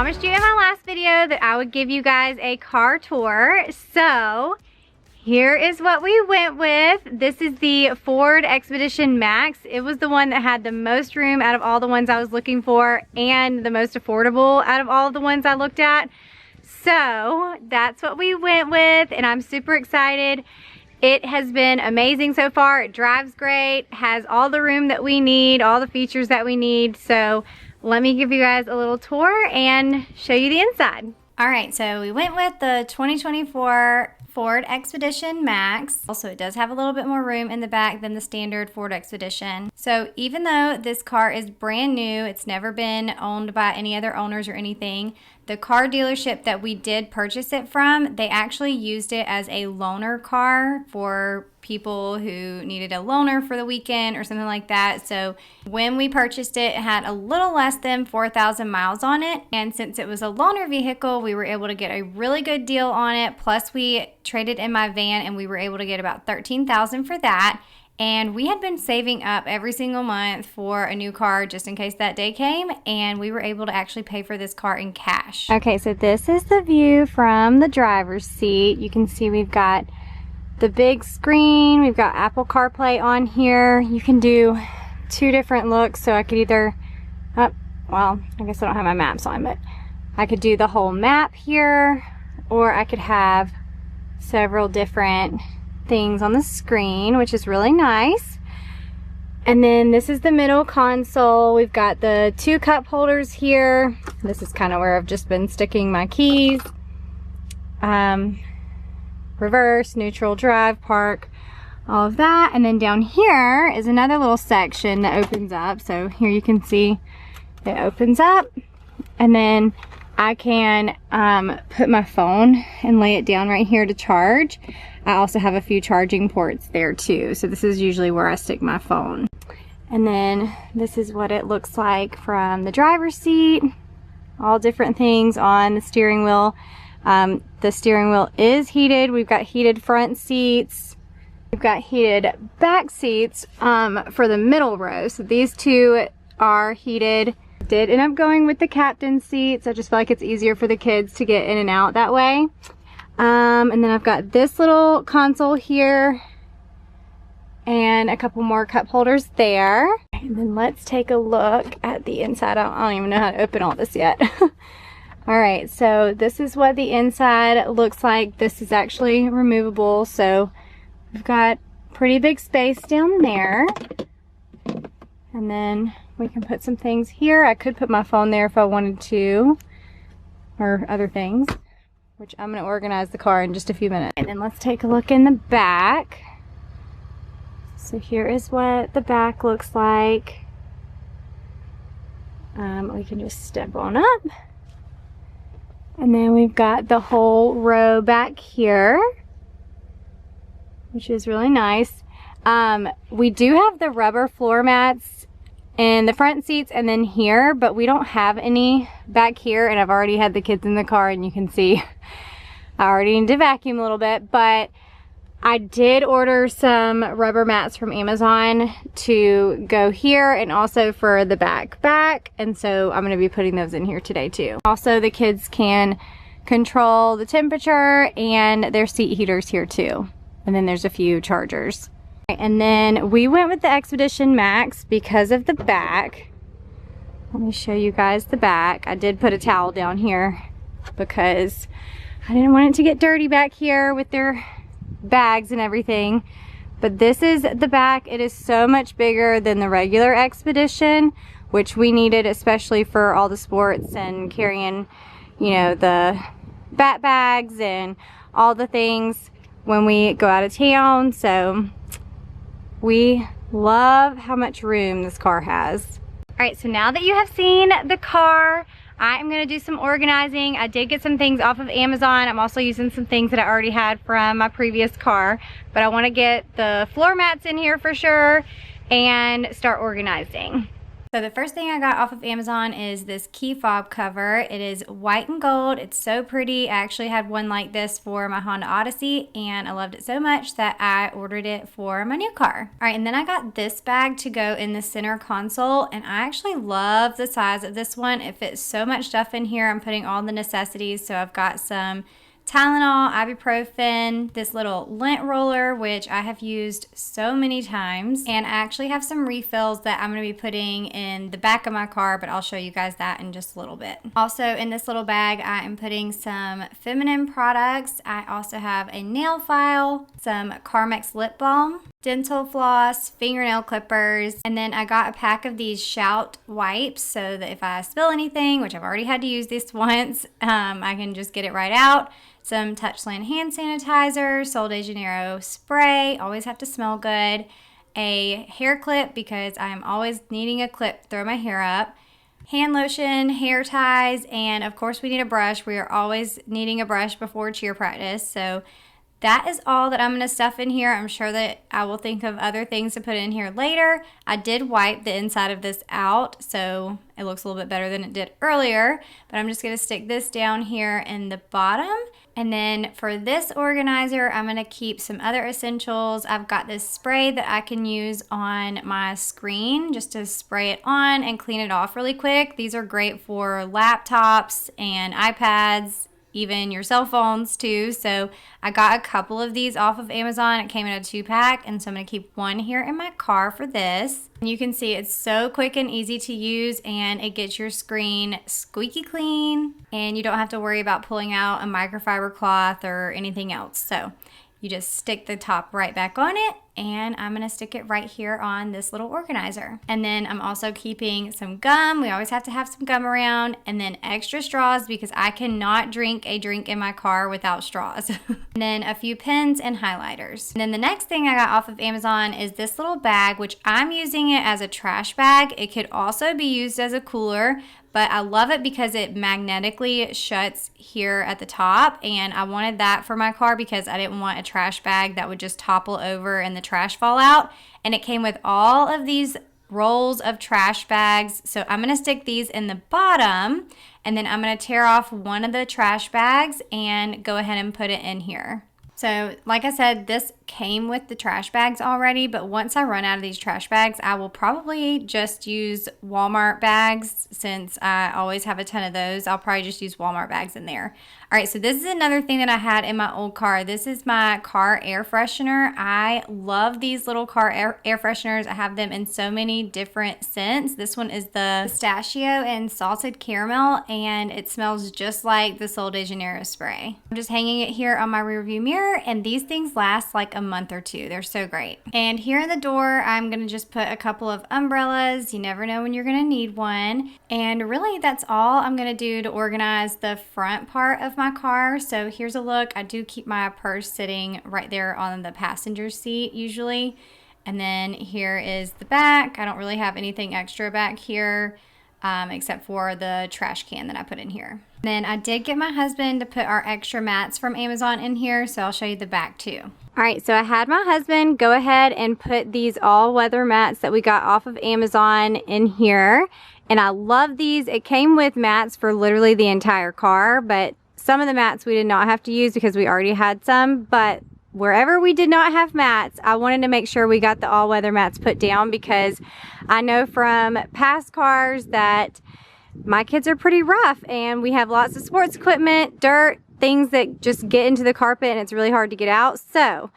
promised you in my last video that I would give you guys a car tour. So here is what we went with. This is the Ford Expedition Max. It was the one that had the most room out of all the ones I was looking for and the most affordable out of all of the ones I looked at. So that's what we went with, and I'm super excited. It has been amazing so far. It drives great, has all the room that we need, all the features that we need. So let me give you guys a little tour and show you the inside. All right, so we went with the 2024 Ford Expedition Max. Also, it does have a little bit more room in the back than the standard Ford Expedition. So even though this car is brand new, it's never been owned by any other owners or anything, the car dealership that we did purchase it from, they actually used it as a loaner car for people who needed a loaner for the weekend or something like that. So when we purchased it, it had a little less than 4,000 miles on it. And since it was a loaner vehicle, we were able to get a really good deal on it. Plus we traded in my van and we were able to get about $13,000 for that. And we had been saving up every single month for a new car just in case that day came, and we were able to actually pay for this car in cash. Okay, so this is the view from the driver's seat. You can see we've got the big screen, we've got Apple CarPlay on here. You can do two different looks, so I could either, well, I guess I don't have my maps on, but I could do the whole map here, or I could have several different things on the screen, which is really nice. And then this is the middle console. We've got the two cup holders here. This is kind of where I've just been sticking my keys. Reverse, neutral, drive, park, all of that. And then down here is another little section that opens up. So here you can see it opens up, and then I can put my phone and lay it down right here to charge. I also have a few charging ports there too. So this is usually where I stick my phone. And then this is what it looks like from the driver's seat. All different things on the steering wheel. The steering wheel is heated. We've got heated front seats. We've got heated back seats for the middle row. So these two are heated. Did end up going with the captain's seats. I just feel like it's easier for the kids to get in and out that way. And then I've got this little console here and a couple more cup holders there. And then let's take a look at the inside. I don't even know how to open all this yet. All right, so this is what the inside looks like. This is actually removable, so we've got pretty big space down there. And then we can put some things here. I could put my phone there if I wanted to, or other things, which I'm going to organize the car in just a few minutes. And then let's take a look in the back. So here is what the back looks like. We can just step on up. And then we've got the whole row back here, which is really nice. We do have the rubber floor mats in the front seats and then here, but we don't have any back here, and I've already had the kids in the car and you can see I already need to vacuum a little bit, but I did order some rubber mats from Amazon to go here and also for the back, and so I'm going to be putting those in here today too. Also, the kids can control the temperature and their seat heaters here too, and then there's a few chargers. And then we went with the Expedition Max because of the back. Let me show you guys the back. I did put a towel down here because I didn't want it to get dirty back here with their bags and everything. But this is the back. It is so much bigger than the regular Expedition, which we needed especially for all the sports and carrying, you know, the bat bags and all the things when we go out of town. So we love how much room this car has. All right, so now that you have seen the car, I'm gonna do some organizing. I did get some things off of Amazon. I'm also using some things that I already had from my previous car, but I wanna get the floor mats in here for sure and start organizing. So the first thing I got off of Amazon is this key fob cover. It is white and gold. It's so pretty. I actually had one like this for my Honda Odyssey and I loved it so much that I ordered it for my new car. All right, and then I got this bag to go in the center console, and I actually love the size of this one. It fits so much stuff in here. I'm putting all the necessities. So I've got some Tylenol, ibuprofen, this little lint roller, which I have used so many times, and I actually have some refills that I'm going to be putting in the back of my car, but I'll show you guys that in just a little bit. Also in this little bag, I am putting some feminine products. I also have a nail file, some Carmex lip balm, dental floss, fingernail clippers, and then I got a pack of these Shout wipes so that if I spill anything, which I've already had to use this once, I can just get it right out. Some Touchland hand sanitizer, Sol de Janeiro spray, always have to smell good, a hair clip because I'm always needing a clip to throw my hair up, hand lotion, hair ties, and of course we need a brush. We are always needing a brush before cheer practice. So that is all that I'm going to stuff in here. I'm sure that I will think of other things to put in here later. I did wipe the inside of this out, so it looks a little bit better than it did earlier. But I'm just going to stick this down here in the bottom. And then for this organizer, I'm going to keep some other essentials. I've got this spray that I can use on my screen just to spray it on and clean it off really quick. These are great for laptops and iPads, even your cell phones too. So I got a couple of these off of Amazon. It came in a 2-pack, and so I'm going to keep one here in my car for this. And you can see it's so quick and easy to use, and it gets your screen squeaky clean, and you don't have to worry about pulling out a microfiber cloth or anything else. So you just stick the top right back on it, and I'm going to stick it right here on this little organizer. And then I'm also keeping some gum. We always have to have some gum around, and then extra straws because I cannot drink a drink in my car without straws. And then a few pens and highlighters. And then the next thing I got off of Amazon is this little bag, which I'm using it as a trash bag. It could also be used as a cooler, but I love it because it magnetically shuts here at the top, and I wanted that for my car because I didn't want a trash bag that would just topple over and the trash fall out. And it came with all of these rolls of trash bags, so I'm going to stick these in the bottom, and then I'm going to tear off one of the trash bags and go ahead and put it in here. So like I said, this came with the trash bags already, but once I run out of these trash bags, I will probably just use Walmart bags since I always have a ton of those. I'll probably just use Walmart bags in there. All right, so this is another thing that I had in my old car. This is my car air freshener. I love these little car air fresheners. I have them in so many different scents. This one is the pistachio and salted caramel, and it smells just like the Sol de Janeiro spray. I'm just hanging it here on my rearview mirror, and these things last like a month or two. They're so great. And here in the door, I'm gonna just put a couple of umbrellas. You never know when you're gonna need one. And really, that's all I'm gonna do to organize the front part of my car. So here's a look. I do keep my purse sitting right there on the passenger seat usually. And then here is the back. I don't really have anything extra back here except for the trash can that I put in here. Then I did get my husband to put our extra mats from Amazon in here, so I'll show you the back too. All right, so I had my husband go ahead and put these all-weather mats that we got off of Amazon in here. And I love these. It came with mats for literally the entire car, but some of the mats we did not have to use because we already had some. But wherever we did not have mats, I wanted to make sure we got the all-weather mats put down because I know from past cars that my kids are pretty rough and we have lots of sports equipment, dirt, things that just get into the carpet and it's really hard to get out. So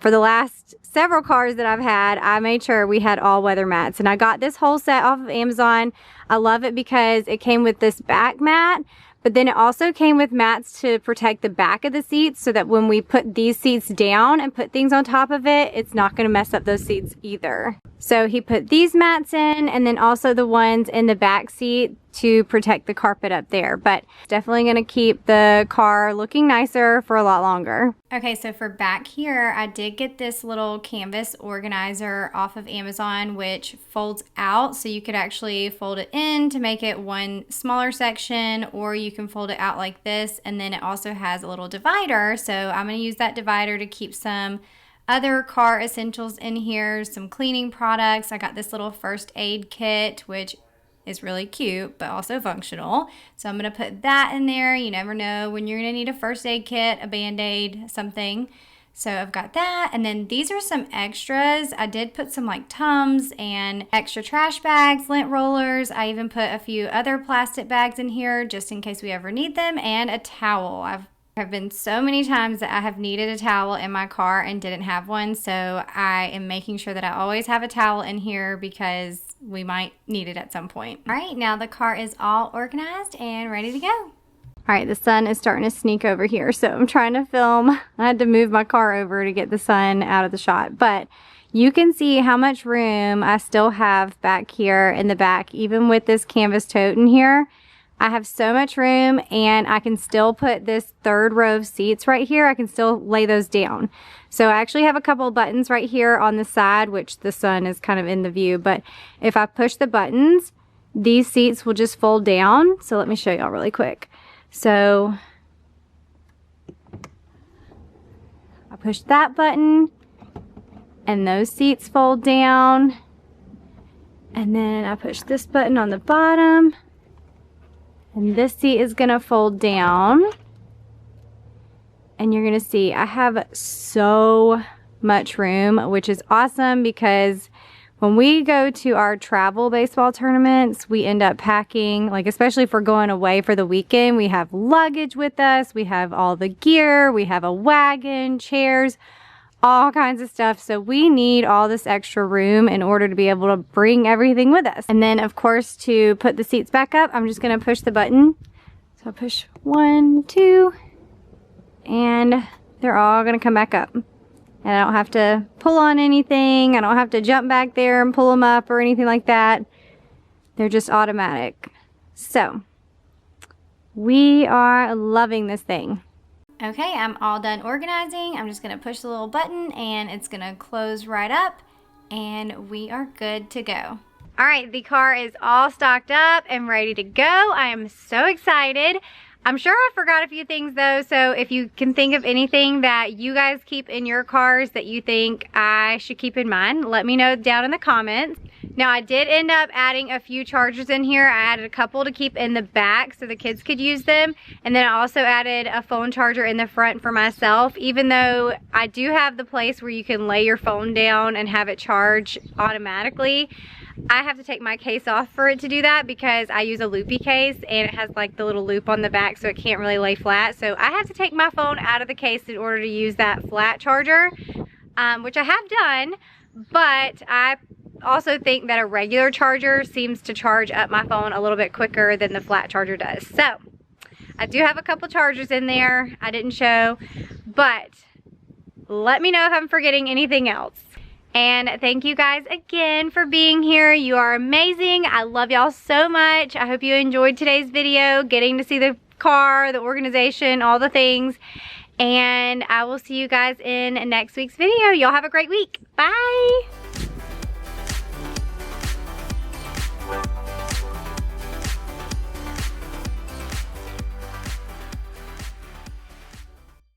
for the last several cars that I've had, I made sure we had all-weather mats, and I got this whole set off of Amazon. I love it because it came with this back mat, but then it also came with mats to protect the back of the seats so that when we put these seats down and put things on top of it, it's not going to mess up those seats either. So he put these mats in, and then also the ones in the back seat to protect the carpet up there. But definitely going to keep the car looking nicer for a lot longer. Okay, so for back here, I did get this little canvas organizer off of Amazon, which folds out. So you could actually fold it in to make it one smaller section, or you can fold it out like this. And then it also has a little divider. So I'm going to use that divider to keep some other car essentials in here, some cleaning products. I got this little first aid kit, which is really cute, but also functional. So I'm gonna put that in there. You never know when you're gonna need a first aid kit, a Band-Aid, something. So I've got that, and then these are some extras. I did put some like Tums and extra trash bags, lint rollers. I even put a few other plastic bags in here just in case we ever need them, and a towel. There have been so many times that I have needed a towel in my car and didn't have one, so I am making sure that I always have a towel in here because we might need it at some point. All right, now the car is all organized and ready to go. All right, the sun is starting to sneak over here, so I'm trying to film. I had to move my car over to get the sun out of the shot, but you can see how much room I still have back here in the back, even with this canvas tote in here. I have so much room, and I can still put this third row of seats right here. I can still lay those down. So I actually have a couple of buttons right here on the side, which the sun is kind of in the view, but if I push the buttons, these seats will just fold down. So let me show y'all really quick. So I push that button and those seats fold down, and then I push this button on the bottom and this seat is gonna fold down, and you're gonna see I have so much room, which is awesome because when we go to our travel baseball tournaments, we end up packing, like especially if we're going away for the weekend, we have luggage with us, we have all the gear, we have a wagon, chairs, all kinds of stuff. So we need all this extra room in order to be able to bring everything with us. And then of course, to put the seats back up, I'm just gonna push the button. So I push 1, 2, and they're all gonna come back up. And I don't have to pull on anything. I don't have to jump back there and pull them up or anything like that. They're just automatic. So, we are loving this thing. Okay, I'm all done organizing. I'm just gonna push the little button and it's gonna close right up and we are good to go. All right, the car is all stocked up and ready to go. I am so excited. I'm sure I forgot a few things though, so if you can think of anything that you guys keep in your cars that you think I should keep in mind, let me know down in the comments. Now I did end up adding a few chargers in here. I added a couple to keep in the back so the kids could use them, and then I also added a phone charger in the front for myself, even though I do have the place where you can lay your phone down and have it charge automatically. I have to take my case off for it to do that because I use a loopy case and it has like the little loop on the back so it can't really lay flat. So I have to take my phone out of the case in order to use that flat charger, which I have done, but I also think that a regular charger seems to charge up my phone a little bit quicker than the flat charger does. So I do have a couple chargers in there I didn't show, but let me know if I'm forgetting anything else. And thank you guys again for being here. You are amazing. I love y'all so much. I hope you enjoyed today's video, getting to see the car, the organization, all the things. And I will see you guys in next week's video. Y'all have a great week. Bye.